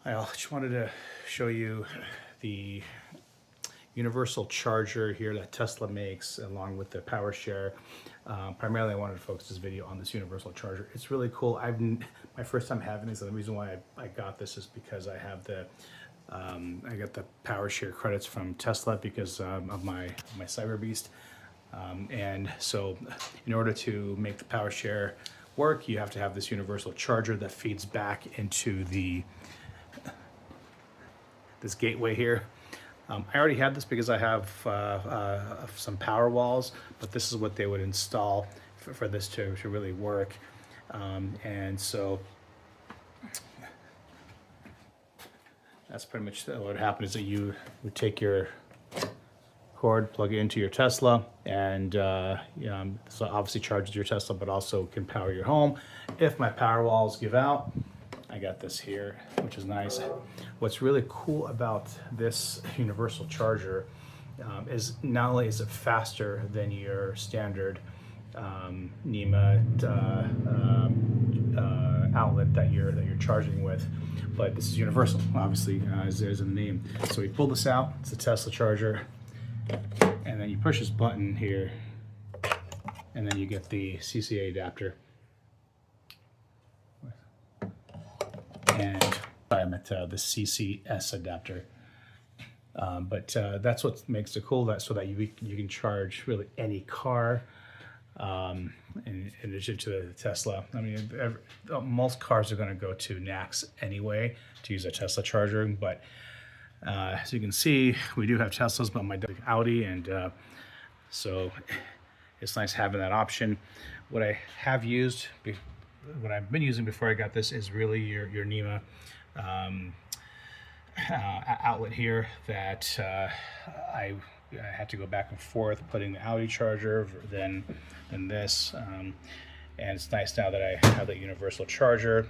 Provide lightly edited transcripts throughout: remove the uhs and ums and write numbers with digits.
I just wanted to show you the universal charger here that Tesla makes along with the PowerShare. Primarily I wanted to focus this video on this universal charger. It's really cool. My first time having this, and the reason why I got this is because I have the I got the PowerShare credits from Tesla because of my Cyber Beast. And so in order to make the PowerShare work, you have to have this universal charger that feeds back into this gateway here. I already had this because I have some power walls, but this is what they would install for this to really work. And so that's pretty much what would happen, is that you would take your cord, plug it into your Tesla, and so obviously charges your Tesla, but also can power your home. If my power walls give out, I got this here, which is nice. What's really cool about this universal charger is not only is it faster than your standard Nema outlet that you're charging with, but this is universal, obviously, as there's in the name. So we pull this out. It's a Tesla charger, and then you push this button here, and then you get the CCA adapter. And I meant the CCS adapter, but that's what makes it cool. So that you can charge really any car. In addition to the Tesla, I mean, most cars are going to go to NACS anyway to use a Tesla charger. But as you can see, we do have Teslas, but my Audi, and so it's nice having that option. What I have used, what I've been using before I got this, is really your Nema outlet here that I had to go back and forth putting the Audi charger, then this, and it's nice now that I have that universal charger.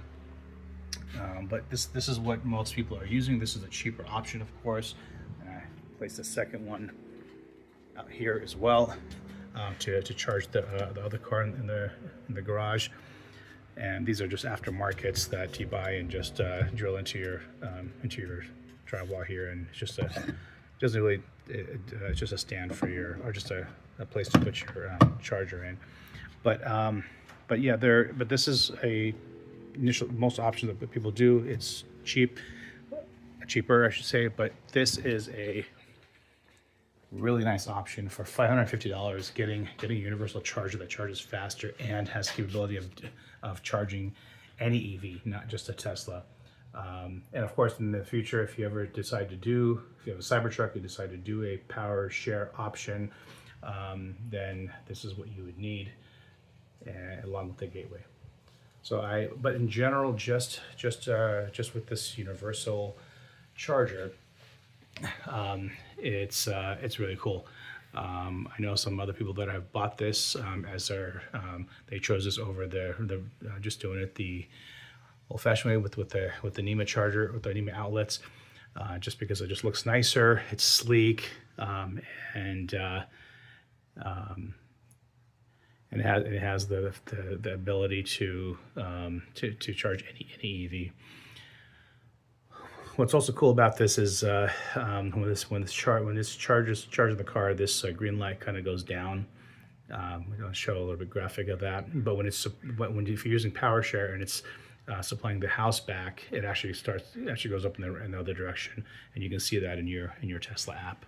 But this is what most people are using. This is a cheaper option, of course. And I placed a second one out here as well to charge the other car in the garage. And these are just aftermarkets that you buy and just drill into your drywall here, and it's just doesn't really it's just a stand for or just a place to put your charger in. But yeah, but this is most options that people do. It's cheaper, I should say, but this is a really nice option for $550, getting a universal charger that charges faster and has capability of charging any EV, not just a Tesla. And of course, in the future, if you ever decide if you have a Cybertruck, you decide to do a power share option, then this is what you would need, along with the gateway. So but in general, just with this universal charger, it's really cool. I know some other people that have bought this as they chose this over the just doing it the old-fashioned way with the Nema charger, with the Nema outlets, just because it just looks nicer. It's sleek, and it has the ability to charge any EV. What's also cool about this is when this charges the car, this green light kind of goes down. I'll show a little bit graphic of that. But if you're using PowerShare and it's supplying the house back, it actually goes up in the other direction, and you can see that in your Tesla app.